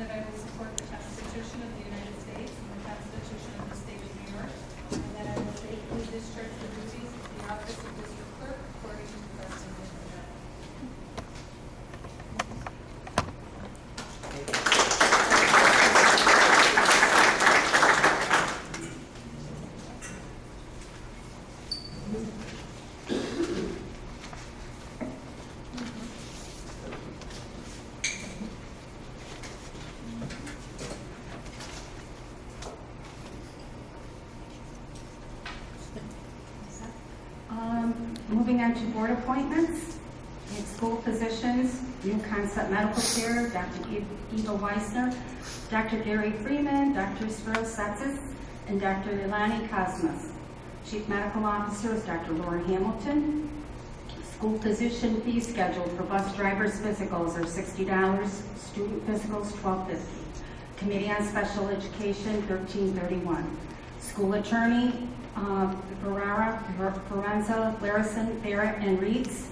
that I will support the Constitution of the United States and the Constitution of the State of New York, and that I will faithfully discharge the duties of the office of District Clerk according to the best of my ability. Moving on to board appointments. In school positions, New Concept Medical Care, Dr. Eva Weissner, Dr. Gary Freeman, Dr. Spiro Setsis, and Dr. Ilani Cosmas. Chief Medical Officer is Dr. Laura Hamilton. School position fee schedule for bus drivers' physicals are $60, student physicals $12.50. Committee on Special Education $13.31. School attorney Ferrara, Ferenza, Larison, Barrett, and Reeds,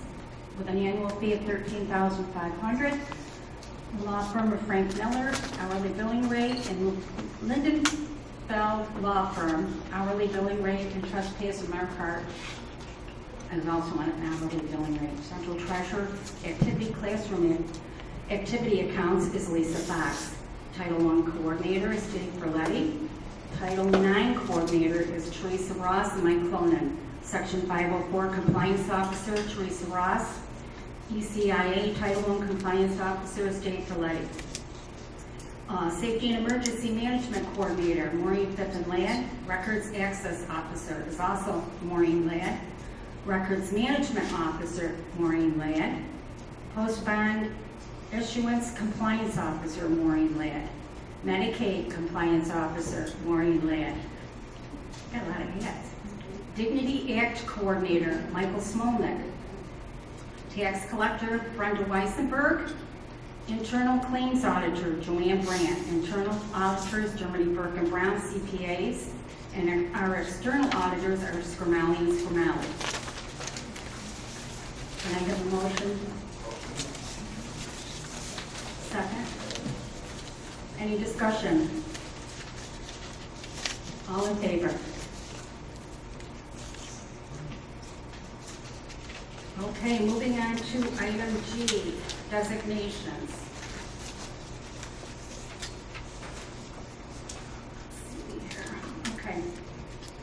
with an annual fee of $13,500. Law firm of Frank Miller, hourly billing rate, and Lindenfeld Law Firm, hourly billing rate, and Trespass and Marquardt, and also on an hourly billing rate. Central Treasurer, Activity Classroom Activity Accounts is Lisa Fox. Title I Coordinator is Dave Berletti. Title IX Coordinator is Teresa Ross and Mike Clonan. Section 504 Compliance Officer, Teresa Ross. ECIA Title I Compliance Officer is Dave Berletti. Safety and Emergency Management Coordinator, Maureen Fippen-Ladd. Records Access Officer is also Maureen Ladd. Records Management Officer, Maureen Ladd. Post-bond Issuance Compliance Officer, Maureen Ladd. Medicaid Compliance Officer, Maureen Ladd. Got a lot of hats. Dignity Act Coordinator, Michael Smolnick. Tax Collector, Brenda Weissenberg. Internal Claims Auditor, Joanne Brandt. Internal Auditors, Germany Burke and Brown, CPAs. And our external auditors are Scrimalli and Scrimalli. Can I have a motion? Second. Any discussion? All in favor? Okay, moving on to item G, designations. Let's see here. Okay.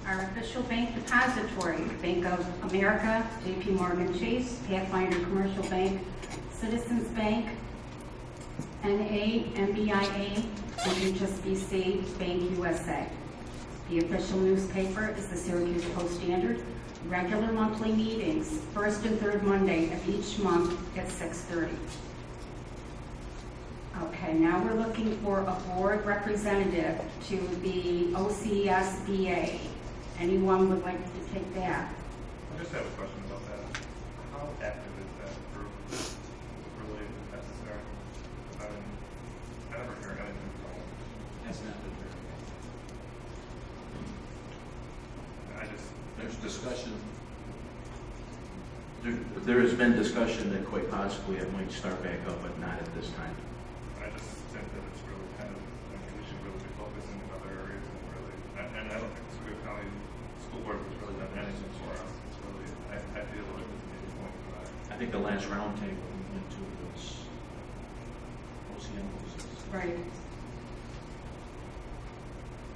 Our official bank depository, Bank of America, JP Morgan Chase, Pathfinder Commercial Bank, Citizens Bank, NA, MBIA, and HSBC Bank USA. The official newspaper is the Syracuse Post-Standard. Regular monthly meetings, first and third Monday of each month at 6:30. Okay, now we're looking for a board representative to the OCSBA. Anyone would like to take that? I just have a question about that. How active is that group? Really necessary? I never hear anything from them. That's not the term. There's discussion. There has been discussion that quite possibly it might start back up, but not at this time. I just think that it's really kind of, we should really be focusing in other areas and really, and I don't think the Syracuse County School Board has really done anything for us. It's really, I feel like it's maybe point to that. I think the last roundtable we went to was OCM. Right.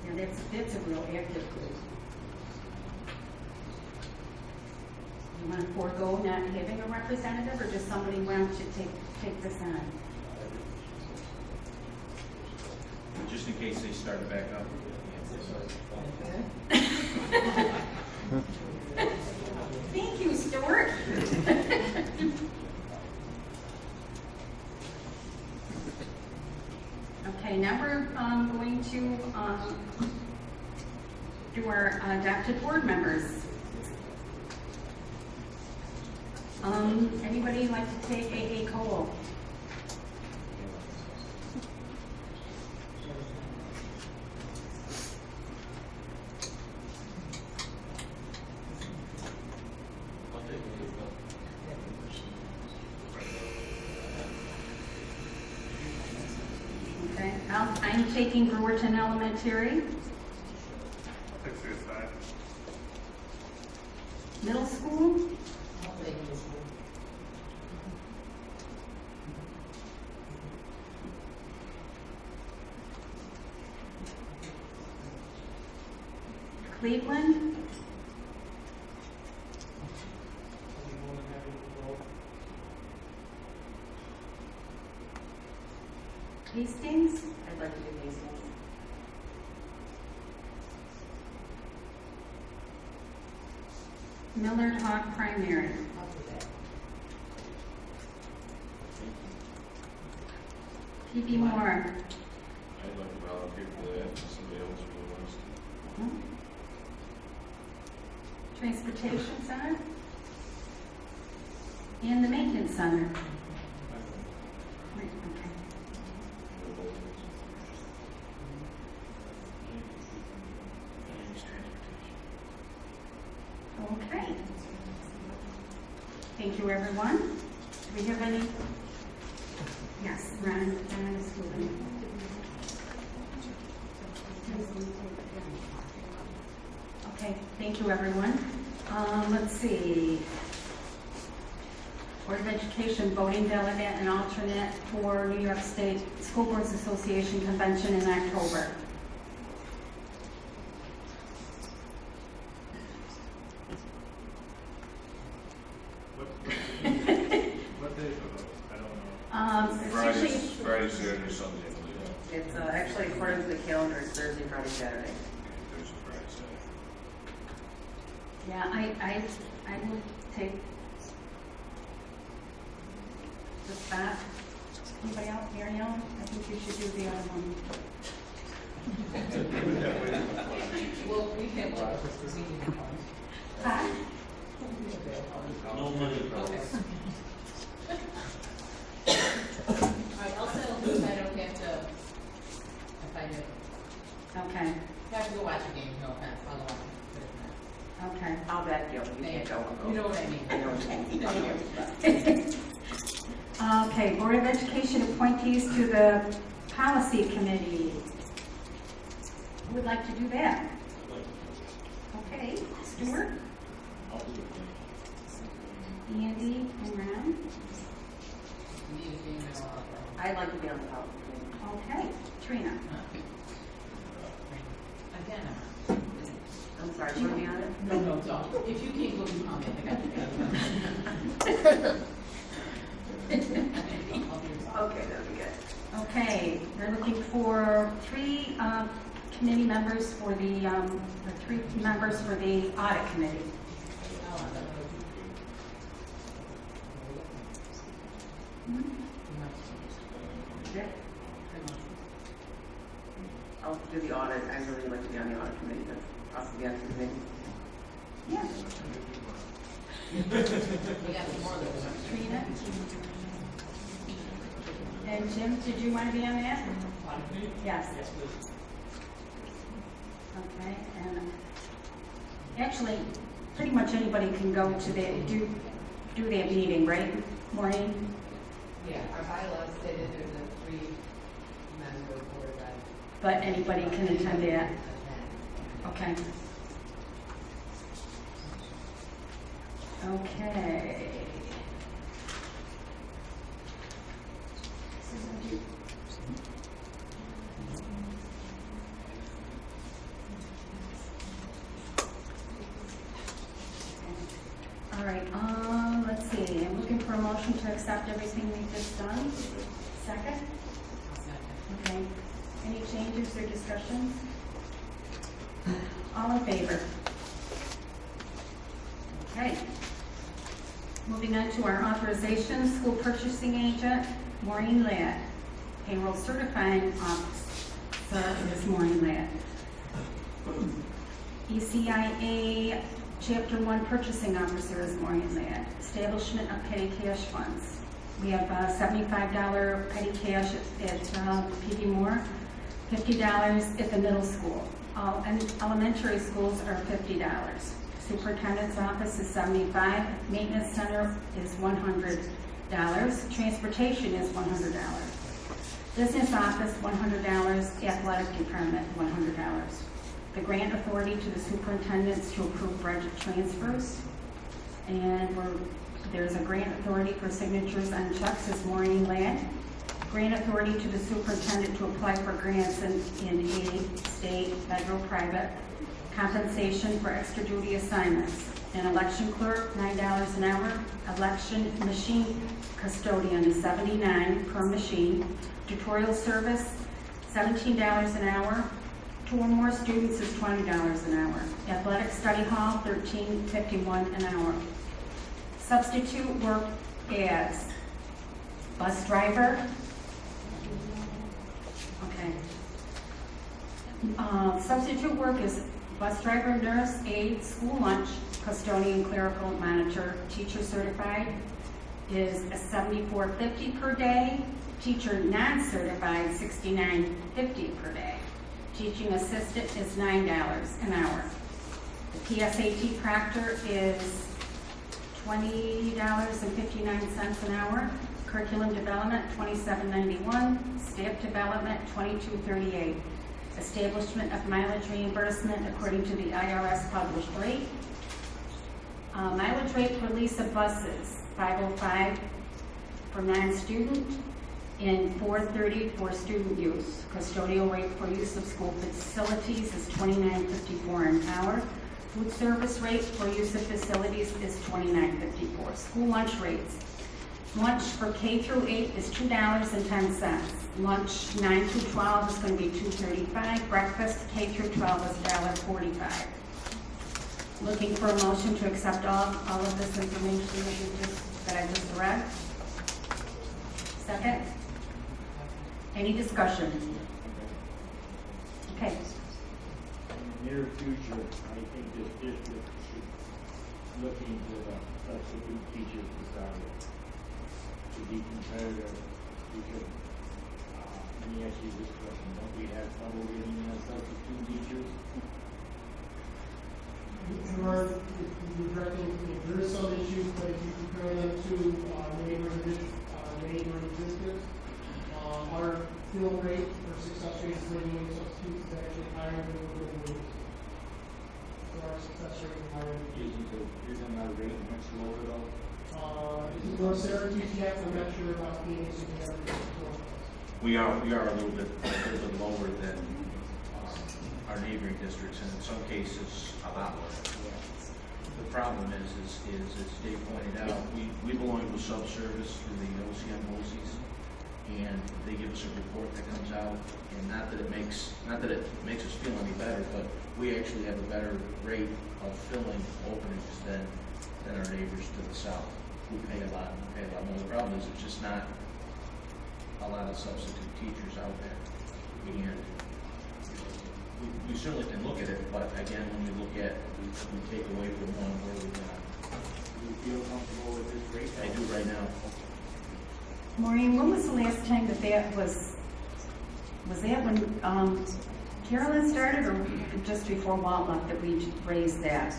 Yeah, that's a real active group. You want to forego not having a representative, or just somebody want to take this on? Just in case they started back up. Thank you, Stuart. Okay, now we're going to do our adopted board members. Anybody like to take A.A. Cole? Okay. sign taking Brewerton Elementary, I'll take CSI. middle school, Cleveland, Hastings, I'd like to do Hastings. Millard Hawk Primary, PB Moore, I'd like to volunteer for that, if somebody else really wants to. Transportation Center, and the Maintenance Center. Right, okay. Okay. Thank you, everyone. Do we have any? Yes, Ron is moving. Okay, thank you, everyone. Let's see. Board of Education voting delegate and alternate for New York State School Boards Association Convention in October. What days are those? I don't know. Friday, Usually, Friday, Saturday, Sunday, I believe. It's actually according to the calendar, it's Thursday, Friday, Saturday. Thursday, Friday, Saturday. yeah, I will take the spot. Anybody else? Mary Ellen? I think you should do the other one. Well, we can, Huh? No money. okay. All right, I'll settle this, I don't have to, if I do, Okay, if I have to go watch a game, no offense, I'll go watch it. okay. I'll back you, you can't go. I'll go. You know what I mean? I know what you mean. Okay, Board of Education appointees to the Policy Committee. Who would like to do that? Okay, Stuart, I'll do it. Andy, and Ron. Need a game, and I'll- I'd like to be on the policy committee. Okay, Trina. Again, I'm sorry, you want to be on it? no, don't. If you can't go, you comment, I got you. Okay, that'll be good. Okay, they're looking for three committee members for the, or three members for the Audit Committee. Yeah. I'll do the audit, I really like to be on the audit committee, but possibly on the committee. Yeah, We got some more of those. Trina. And Jim, did you want to be on that? Yes. Yes, please. Okay, and actually, pretty much anybody can go to the, do that meeting, right, Maureen? Yeah, our bylaws say that there's a 3-member board that. But anybody can attend that. Okay. Okay. All right, let's see, I'm looking for a motion to accept everything we've just done. Second? Okay. Any changes or discussions? All in favor? Okay. Moving on to our authorization, school purchasing agent, Maureen Ladd. Payroll certifying officer is Maureen Ladd. ECIA Chapter 1 purchasing officer is Maureen Ladd. Establishment of petty cash funds. We have $75 petty cash at PD Moore, $50 at the middle school. And elementary schools are $50. Superintendent's office is $75. Maintenance center is $100. Transportation is $100. Business office, $100. Athletic department, $100. The grant authority to the superintendents to approve budget transfers. And there's a grant authority for signatures on checks is Maureen Ladd. Grant authority to the superintendent to apply for grants in aid, state, federal, private. Compensation for extra duty assignments. An election clerk, $9 an hour. Election machine custodian is $79 per machine. Tutorial service, $17 an hour. 2 or more students is $20 an hour. Athletic study hall, $13.51 an hour. Substitute work as bus driver. Okay. Substitute work is bus driver, nurse, aide, school lunch, custodian, clerical, monitor, teacher certified is $74.50 per day. Teacher non-certified, $69.50 per day. Teaching assistant is $9 an hour. The PSAT proctor is $20.59 an hour. Curriculum development, $27.91. Staff development, $22.38. Establishment of mileage reimbursement according to the IRS published rate. Mileage rate for lease of buses, $5.05 for non-student and $4.30 for student use. Custodial rate for use of school facilities is $29.54 an hour. Food service rate for use of facilities is $29.54. School lunch rates. Lunch for K through 8 is $2.10. Lunch 9 through 12 is going to be $2.35. Breakfast K through 12 is $1.45. Looking for a motion to accept all of this information that I just read. Second? Any discussion? Okay. In the near future, I think this district should look into the substitute teachers salary to be competitive. Because, let me ask you this question, don't we have trouble getting substitute teachers? There is some issues, but if you compare them to neighboring districts, our fill rate or success rate is bringing in substitutes is actually higher than we're doing with. So our success rate is higher. Isn't our rate much lower though? Is it more Syracuse yet? I'm not sure about Phoenix and the other. We are a little bit lower than our neighboring districts, and in some cases, a lot lower. The problem is as Dave pointed out, we belong to a subservice through the OCM BOCES, and they give us a report that comes out, and not that it makes us feel any better, but we actually have a better rate of filling openings than our neighbors to the south, who pay a lot more. The problem is there's just not a lot of substitute teachers out there, and we certainly can look at it, but again, when we look at, we take away from one where we're not. Do you feel comfortable with this rate? I do right now. Maureen, when was the last time that was that when Carolyn started, or just before Walt left that we raised that?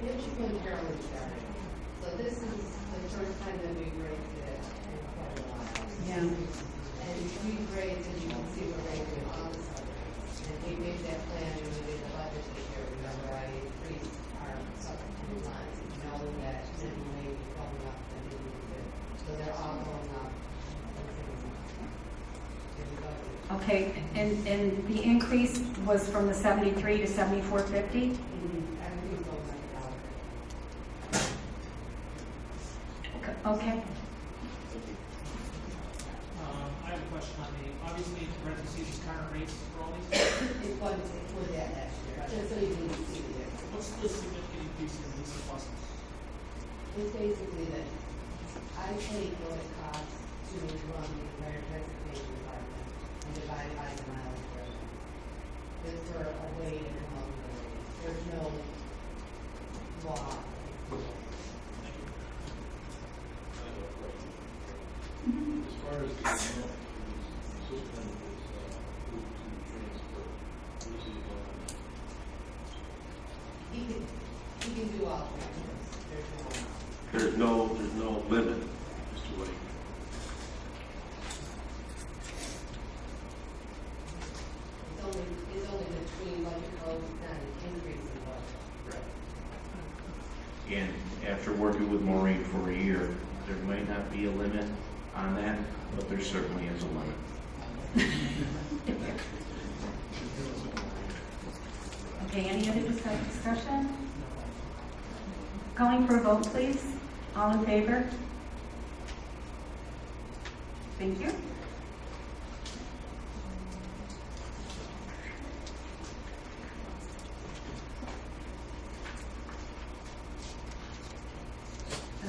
It was when Carolyn started. So this is the first time that we've raised it in quite a while. Yeah. And we've raised, as you can see, we're raising all the subjects. And we made that plan when we did the budget this year. Remember, I increased our substitute lines, knowing that minimum wage is going up and we need to. So they're all going up. Okay, and the increase was from the 73 to 74.50? Everything's going up $1. Okay. I have a question on obviously in parentheses, is current rates for all these. It was that last year, just so you can see the difference. What's the significant increase in lease of buses? It's basically that I take what it costs to run the entire transportation department and divide by the mileage rate. It's for a way to come up with a rate. There's no law. As far as the amount the system is moved to transfer, what is he going on? He can do all transfers. There's no. There's no limit as to what he can. And after working with Maureen for a year, there might not be a limit on that, but there certainly is a limit. Okay, any other discussion? Calling for a vote, please. All in favor? Thank you.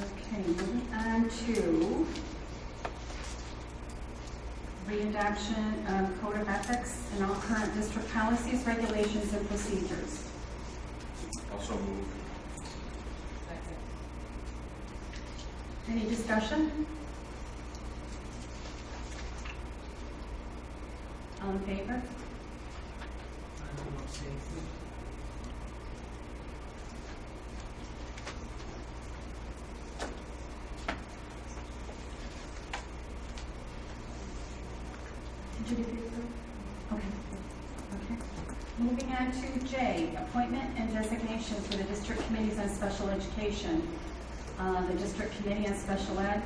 Okay, moving on to readoption of Code of Ethics and all current district policies, regulations, and procedures. Also move. Any discussion? All in favor? Did you get it? Okay. Okay. Moving on to J, appointment and designation for the district committees on special education. The district committee on special ed,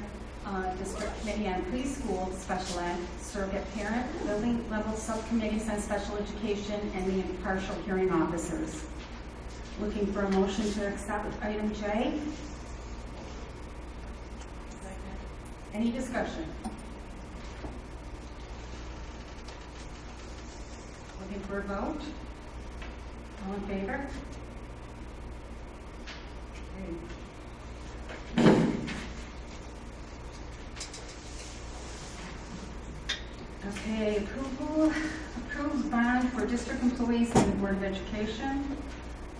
district committee on preschool special ed, surrogate parent, building level subcommittees on special education, and the impartial hearing officers. Looking for a motion to accept item J. Any discussion? Looking for a vote? All in favor? Great. Okay, approved bond for district employees and the Board of Education.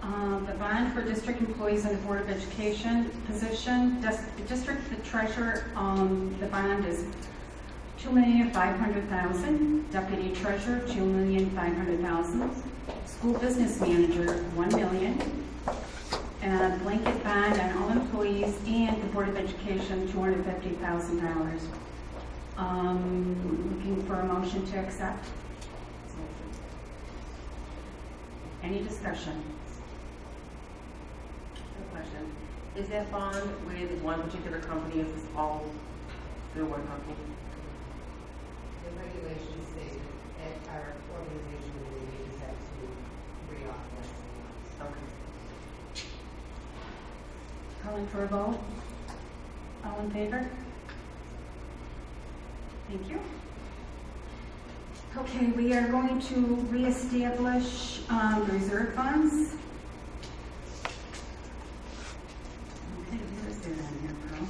The bond for district employees and the Board of Education position, the district treasurer, the bond is $2,500,000. Deputy treasurer, $2,500,000. School business manager, $1 million. And blanket bond on all employees and the Board of Education, $250,000. Looking for a motion to accept. Any discussion? Good question. Is that bond with one particular company, is this all through one company? The regulations say that our organization will use that to reauthorize. Okay. Calling for a vote. All in favor? Thank you. Okay, we are going to reestablish the reserve funds. Okay, where is it on here, Pearl?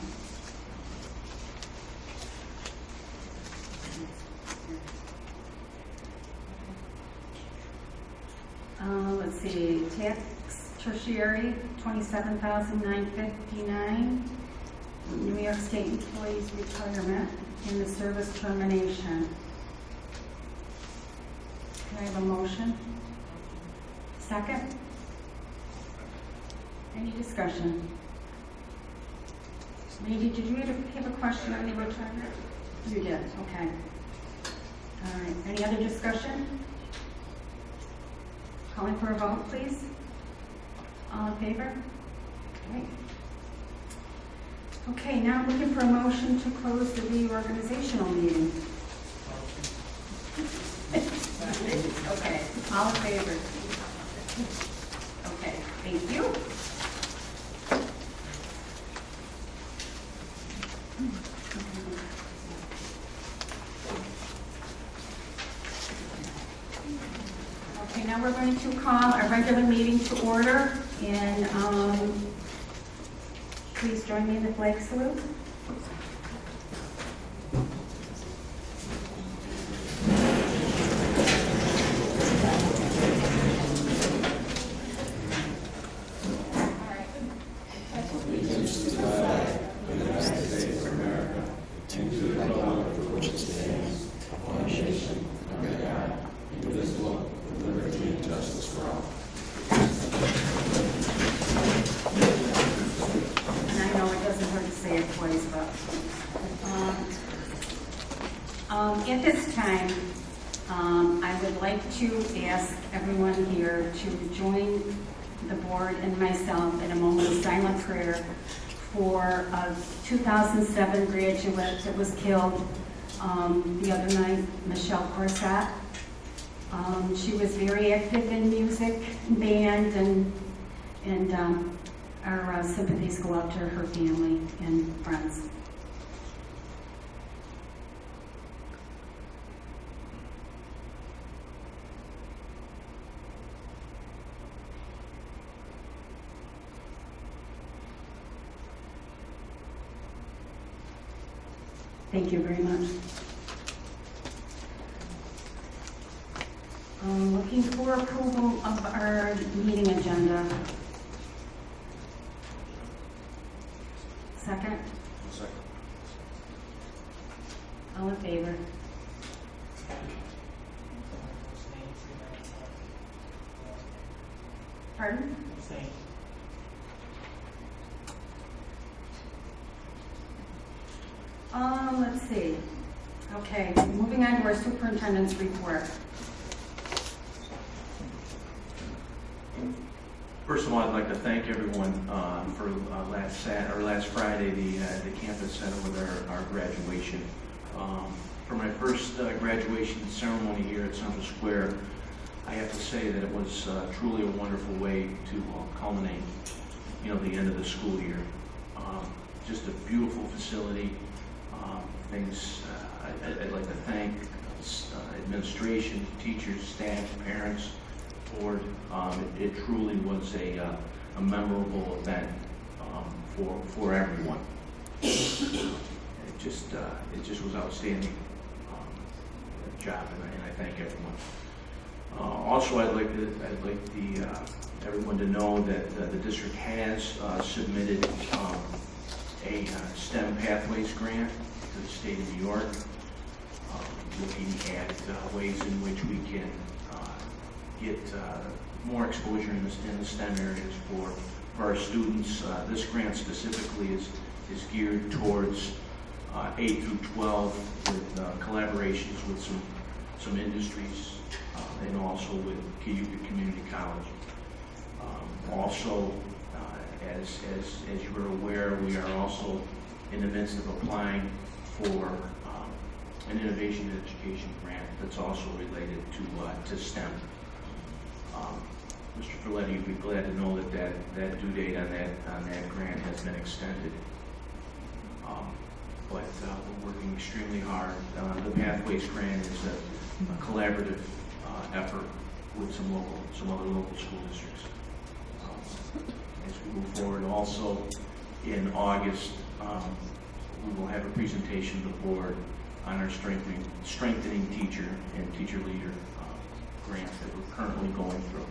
Let's see, tax tertiary, $27,959. New York State employees retirement and the service termination. Can I have a motion? Second? Any discussion? Lady, did you have a question on the retirement? You did, okay. All right, any other discussion? Calling for a vote, please. All in favor? Okay. Okay, now I'm looking for a motion to close the reorganizational meeting. Okay, all in favor? Okay, thank you. Okay, now we're going to call our regular meeting to order, and please join me in the flag salute. At this time, I would like to ask everyone here to join the board and myself in a moment of silent prayer for a 2007 graduate that was killed the other night, Michelle Corsat. She was very active in music, band, and our sympathies go out to her family and friends. Thank you very much. Looking for approval of our meeting agenda. Second? Second. All in favor? Pardon? Let's see. Okay, moving on to our superintendent's report. First of all, I'd like to thank everyone for last Friday, the campus center with our graduation. For my first graduation ceremony here at Central Square, I have to say that it was truly a wonderful way to culminate, the end of the school year. Just a beautiful facility. I'd like to thank administration, teachers, staff, parents, board. It truly was a memorable event for everyone. It just was outstanding job, and I thank everyone. Also, I'd like everyone to know that the district has submitted a STEM Pathways grant to the state of New York, looking at ways in which we can get more exposure in the STEM areas for our students. This grant specifically is geared towards 8 through 12 with collaborations with some industries and also with Cayuga Community College. Also, as you are aware, we are also in the midst of applying for an innovation education grant that's also related to STEM. Mr. Ferletti, you'd be glad to know that due date on that grant has been extended. But we're working extremely hard. The Pathways grant is a collaborative effort with some other local school districts. As we move forward, also in August, we will have a presentation to the board on our strengthening teacher and teacher leader grant that we're currently going through.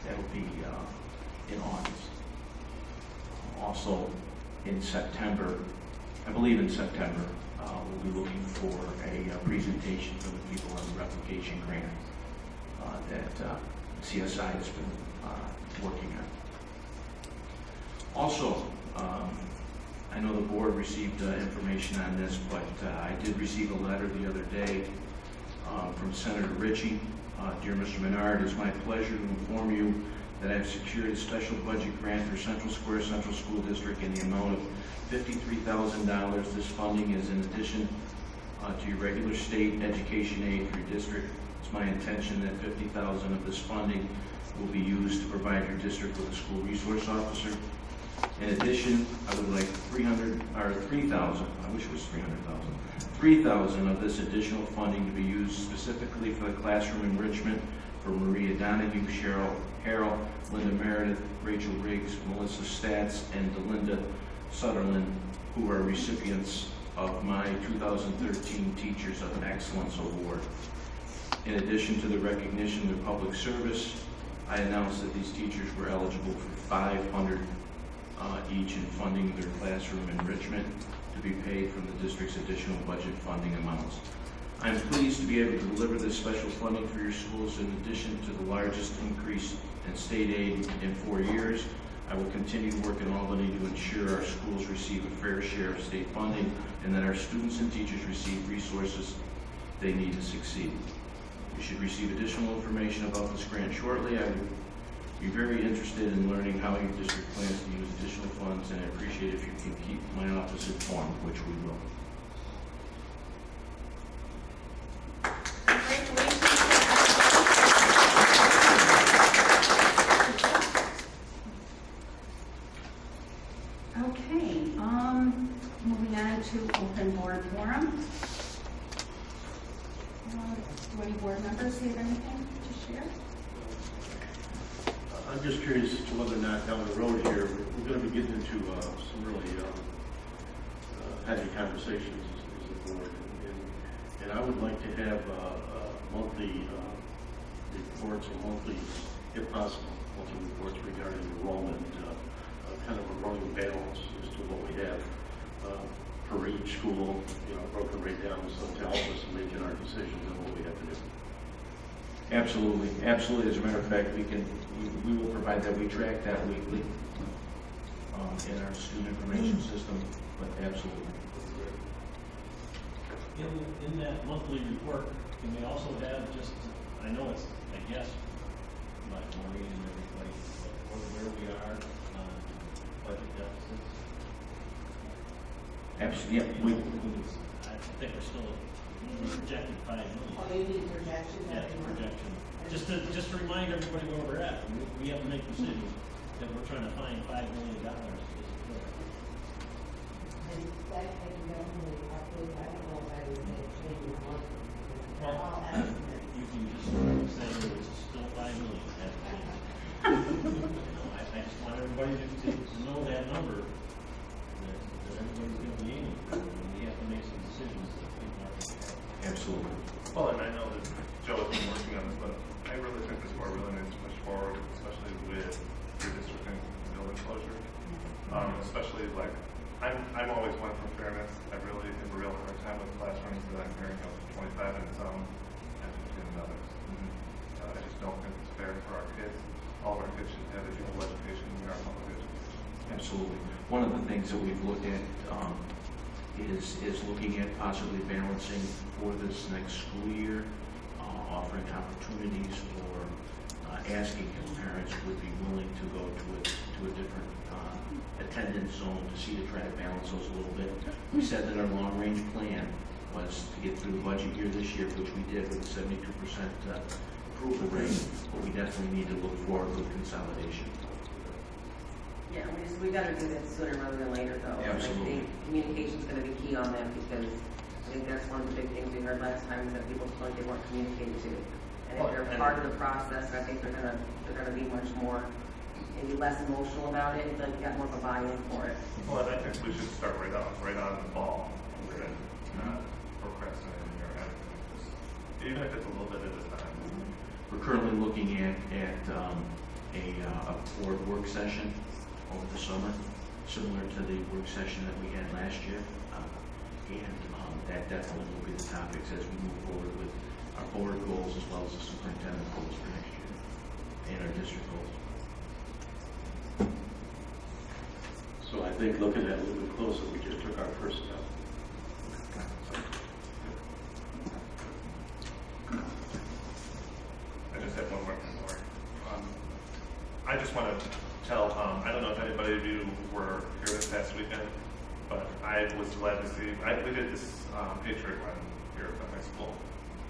That will be in August. Also in September, I believe in September, we'll be looking for a presentation from the people on the replication grant that CSI has been working on. Also, I know the board received information on this, but I did receive a letter the other day from Senator Ritchie. Dear Mr. Menard, it is my pleasure to inform you that I have secured a special budget grant for Central Square Central School District in the amount of $53,000. This funding is in addition to your regular state education aid for your district. It's my intention that $50,000 of this funding will be used to provide your district with a school resource officer. In addition, I would like $3,000. I wish it was $300,000. $3,000 of this additional funding to be used specifically for the classroom enrichment for Maria Donahue, Cheryl Harrell, Linda Meredith, Rachel Riggs, Melissa Statz, and Delinda Sutherland, who are recipients of my 2013 Teachers of Excellence Award. In addition to the recognition of their public service, I announced that these teachers were eligible for $500 each in funding their classroom enrichment to be paid from the district's additional budget funding amounts. I am pleased to be able to deliver this special funding for your schools in addition to the largest increase in state aid in 4 years. I will continue to work in Albany to ensure our schools receive a fair share of state funding and that our students and teachers receive resources they need to succeed. We should receive additional information about this grant shortly. I would Be very interested in learning how your district plans to use additional funds, and I appreciate if you can keep my office informed, which we will. Okay, moving on to open board forum. Do any board members have anything to share? I'm just curious as to whether or not down the road here, we're going to be getting into some really heavy conversations as a board. And I would like to have monthly reports or monthly, if possible, monthly reports regarding enrollment, kind of a running balance as to what we have for each school, broken right down so to help us in making our decisions on what we have to do. Absolutely, absolutely. As a matter of fact, we will provide that. We track that weekly in our student information system, but absolutely. In that monthly report, can we also have just, I know it's, I guess, by Maureen and everybody, but where we are on budget deficits? Absolutely, yeah. I think we're still projected 5 million. Oh, you need projection? Yeah, projection. Just to remind everybody where we're at. We have to make decisions that we're trying to find $5 million to support. And that can be only approved, I don't know if I would say change your month. They're all estimates. You can just say that it's still $5 million. I just want everybody to know that number, that everybody's going to be aiming for, and we have to make some decisions that people are going to have. Absolutely. Well, and I know that Joe has been working on this, but I really think this board really needs to push forward, especially with redistricting and building closure. Especially like, I'm always one for fairness. I really have a real hard time with classrooms that I'm hearing of 25 in some and 15 in others. I just don't think it's fair for our kids. All of our kids should have a equal education in our public education. Absolutely. One of the things that we've looked at is looking at possibly balancing for this next school year, offering opportunities or asking if parents would be willing to go to a different attendance zone to see to try to balance those a little bit. We said that our long-range plan was to get through the budget year this year, which we did with a 72% approval rate, but we definitely need to look forward with consolidation. Yeah, we gotta do that sooner rather than later, though. Absolutely. I think communication's gonna be key on that, because I think that's one of the big things we heard last time, is that people feel like they weren't communicated to. And if they're part of the process, I think they're gonna be much more, maybe less emotional about it, but got more of a buy-in for it. Well, and I think we should start right on the ball, and not procrastinating or anything. Even if it's a little bit at a time. We're currently looking at a board work session over the summer, similar to the work session that we had last year. That definitely will be the topics as we move forward with our board goals as well as the superintendent goals for next year and our district goals. So I think looking at it a little bit closer, we just took our first step. I just have one more thing, Lori. I just want to tell, I don't know if anybody of you were here this past weekend, but I was glad to see, we did this Patriot Run here at my school,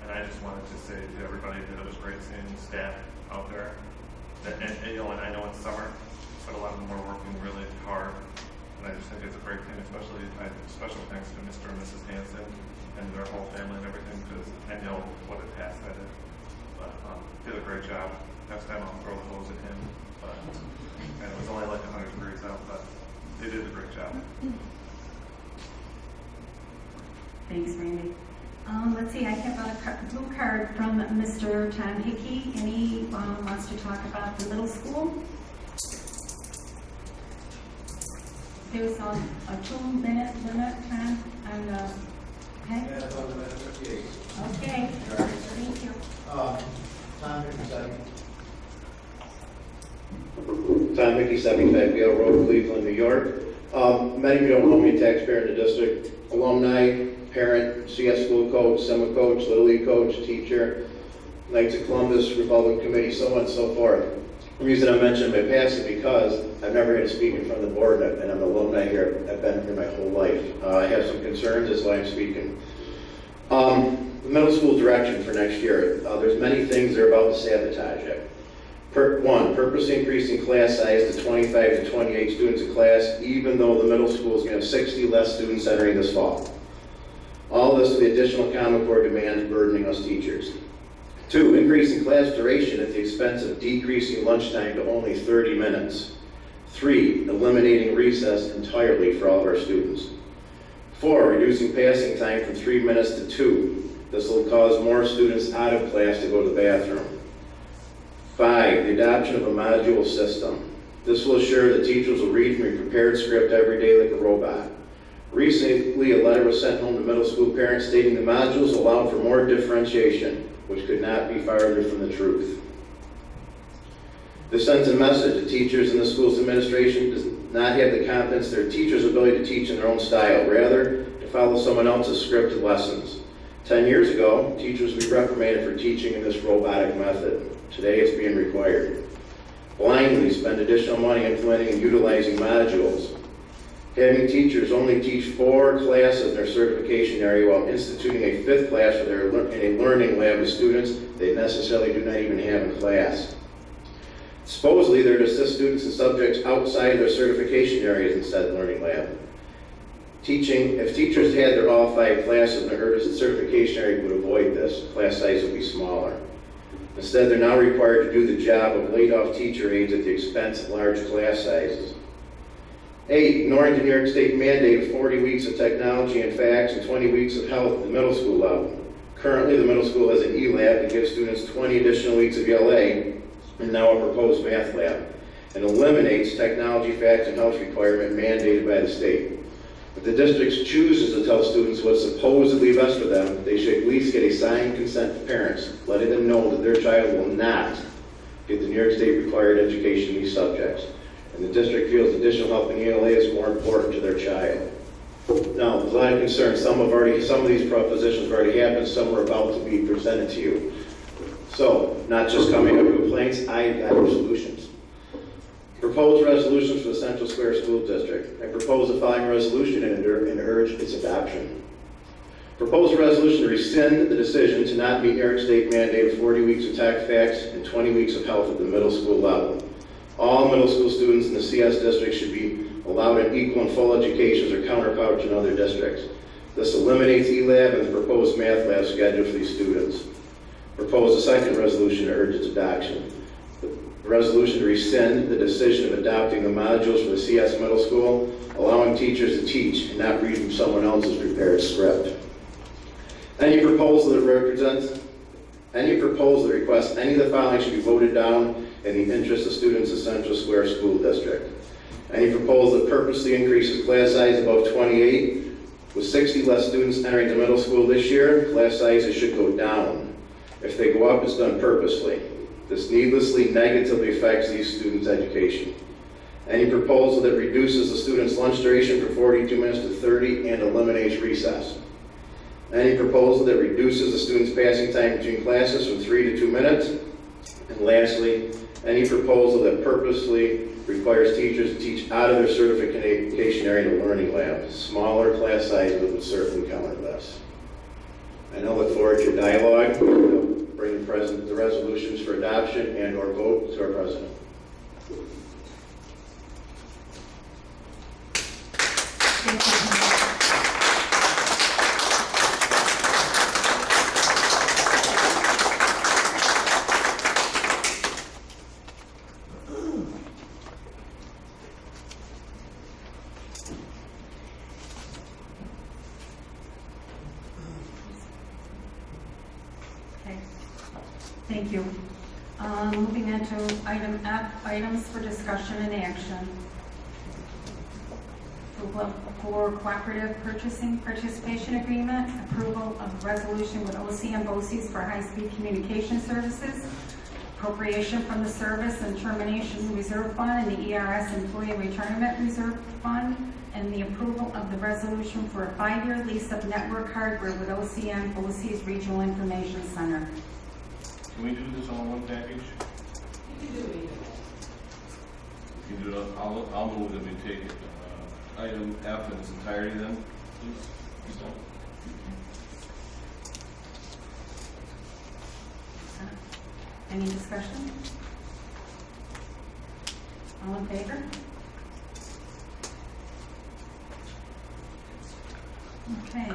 and I just wanted to say to everybody that it was great seeing staff out there. And I know it's summer, but a lot of them are working really hard, and I just think it's a great thing, especially special thanks to Mr. and Mrs. Hanson and their whole family and everything, because I know what a task that is. But did a great job. Next time I'll throw the hose at him. But and it was only like 100 degrees out, but they did a great job. Thanks, Randy. Let's see, I have a blue card from Mr. Tom Hickey. Any wants to talk about the middle school? There's a 2-minute limit, Tom, on the, okay? Yeah, about a minute, okay. Okay, thank you. Tom Mickey, 75 Gale Road, Cleveland, New York. Many of you don't know me, a taxpayer in the district, alumni, parent, CS school coach, summer coach, Little League coach, teacher, Knights of Columbus, Republic Committee, so on and so forth. The reason I mentioned my past is because I've never had to speak in front of the board, and I'm an alumni here. I've been here my whole life. I have some concerns, that's why I'm speaking. The middle school direction for next year. There's many things that are about to sabotage it. One, purposely increasing class size to 25 to 28 students a class, even though the middle school is going to have 60 less students entering this fall. All this with the additional Common Core demands burdening us teachers. Two, increasing class duration at the expense of decreasing lunchtime to only 30 minutes. Three, eliminating recess entirely for all of our students. Four, reducing passing time from 3 minutes to 2. This will cause more students out of class to go to the bathroom. 5, the adoption of a module system. This will assure that teachers will read from a prepared script every day like a robot. Recently, a letter was sent home to middle school parents stating the modules allow for more differentiation, which could not be farther from the truth. This sends a message that teachers in the school's administration does not have the confidence in their teachers' ability to teach in their own style, rather to follow someone else's scripted lessons. 10 years ago, teachers would be reprimanded for teaching in this robotic method. Today, it's being required. Blindly spend additional money implementing and utilizing modules. Having teachers only teach 4 classes in their certification area while instituting a 5th class in a learning lab with students they necessarily do not even have in class. Supposedly, they're to assist students in subjects outside their certification areas in said learning lab. If teachers had their all 5 classes in their certification area, would avoid this. Class size would be smaller. Instead, they're now required to do the job of laid-off teacher aides at the expense of large class sizes. 8, ignoring the New York State mandate of 40 weeks of technology and facts and 20 weeks of health at the middle school level. Currently, the middle school has an E-Lab that gives students 20 additional weeks of ELA and now a proposed math lab, and eliminates technology, facts, and health requirement mandated by the state. If the district chooses to tell students what's supposedly best for them, they should at least get a signed consent to parents, letting them know that their child will not get the New York State required education in these subjects. And the district feels additional help in ELA is more important to their child. Now, there's a lot of concern. Some of these propositions have already happened, some are about to be presented to you. So, not just coming up with complaints, I've got solutions. Proposed resolutions for the Central Square School District. I propose the following resolution and urge its adoption. Proposed resolution to rescind the decision to not meet New York State mandate of 40 weeks of tech facts and 20 weeks of health at the middle school level. All middle school students in the CS district should be allowed an equal and full education as their counterparts in other districts. This eliminates E-Lab and the proposed math lab schedule for these students. Propose a second resolution to urge its adoption. The resolution to rescind the decision of adopting the modules for the CS middle school, allowing teachers to teach and not read from someone else's prepared script. Any proposal that requests any of the following should be voted down in the interest of students of Central Square School District. Any proposal that purposely increases class size above 28, with 60 less students entering the middle school this year, class sizes should go down. If they go up, it's done purposely. This needlessly negatively affects these students' education. Any proposal that reduces the students' lunch duration from 42 minutes to 30 and eliminates recess. Any proposal that reduces the students' passing time between classes from 3 to 2 minutes. And lastly, any proposal that purposely requires teachers to teach out of their certification area in a learning lab. Smaller class sizes would certainly counter this. I now look forward to your dialogue. Bring the resolutions for adoption and or vote to our president. Okay. Thank you. Moving on to item F, items for discussion and action. Approval for cooperative purchasing participation agreement, approval of resolution with OCM BOCES for high-speed communication services, appropriation from the service and termination reserve fund and the ERS employee retirement reserve fund, and the approval of the resolution for a 5-year lease of network hardware with OCM BOCES Regional Information Center. Can we do this all in one package? You can do it either way. can do it. I'll move that we take item F in its entirety then, please. Any discussion? All in favor? Okay.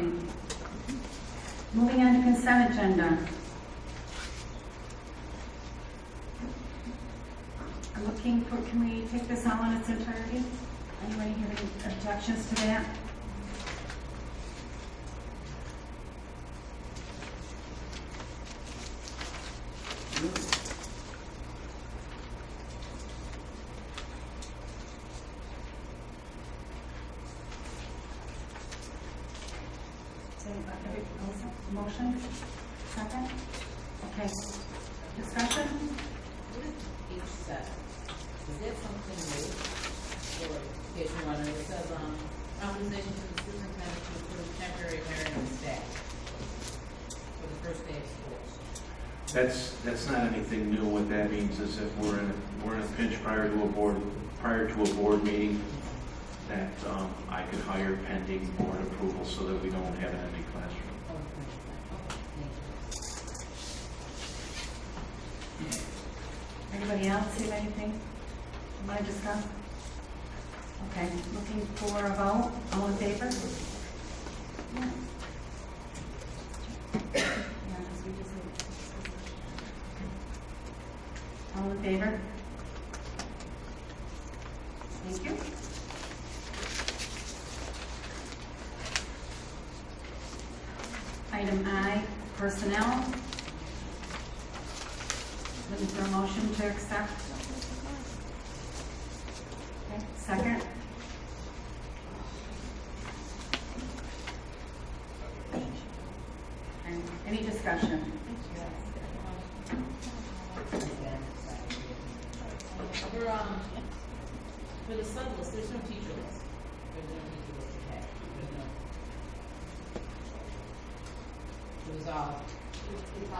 Moving on to consent agenda. I'm looking for, can we take this all in its entirety? Anybody have any objections to that? Motion? Second? Okay. Discussion? What is each set? Is that something new? Or, case you want, it says, authorization to the superintendent to approve temporary hiring of staff for the first day of schools. That's not anything new. What that means is if we're in a pinch prior to a board meeting, that I could hire pending board approval so that we don't have an empty classroom. Anybody else have anything you want to discuss? Okay, looking for a vote. All in favor? Yeah. All in favor? Thank you. Item I, personnel. Looking for a motion to accept. Okay, second. And any discussion? For the sub list, there's no teacher list. There's no teacher list attached. There's no. It was all.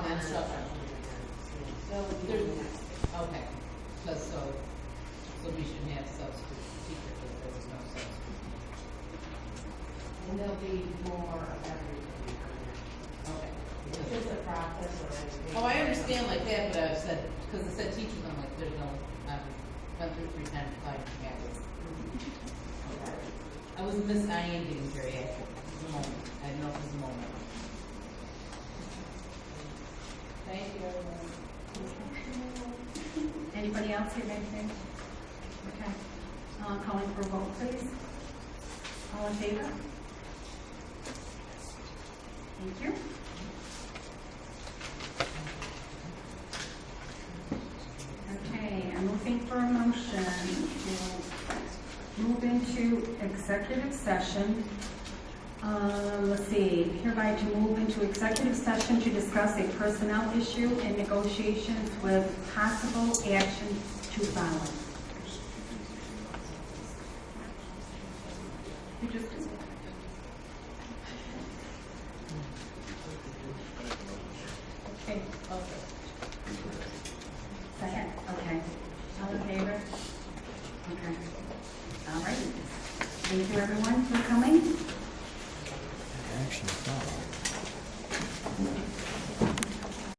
And stuff. Okay, so we should have substitute teacher because there was no substitute. And there'll be more of everything on there. Okay. If it's a process or anything. Oh, I understand like that, but I've said, because it said teachers, I'm like, there's no, went through 3 times, 5 campus. I am getting very accurate. It was a moment. I didn't know it was a moment. Thank you, everyone. Anybody else have anything? Okay. Calling for a vote, please. All in favor? Thank you. Okay, I'm looking for a motion to move into executive session. Let's see, hereby to move into executive session to discuss a personnel issue and negotiations with possible action to follow. You just do it. Okay. Okay. Second? Okay. All in favor? Okay. All right. Thank you, everyone, for coming. Action follow.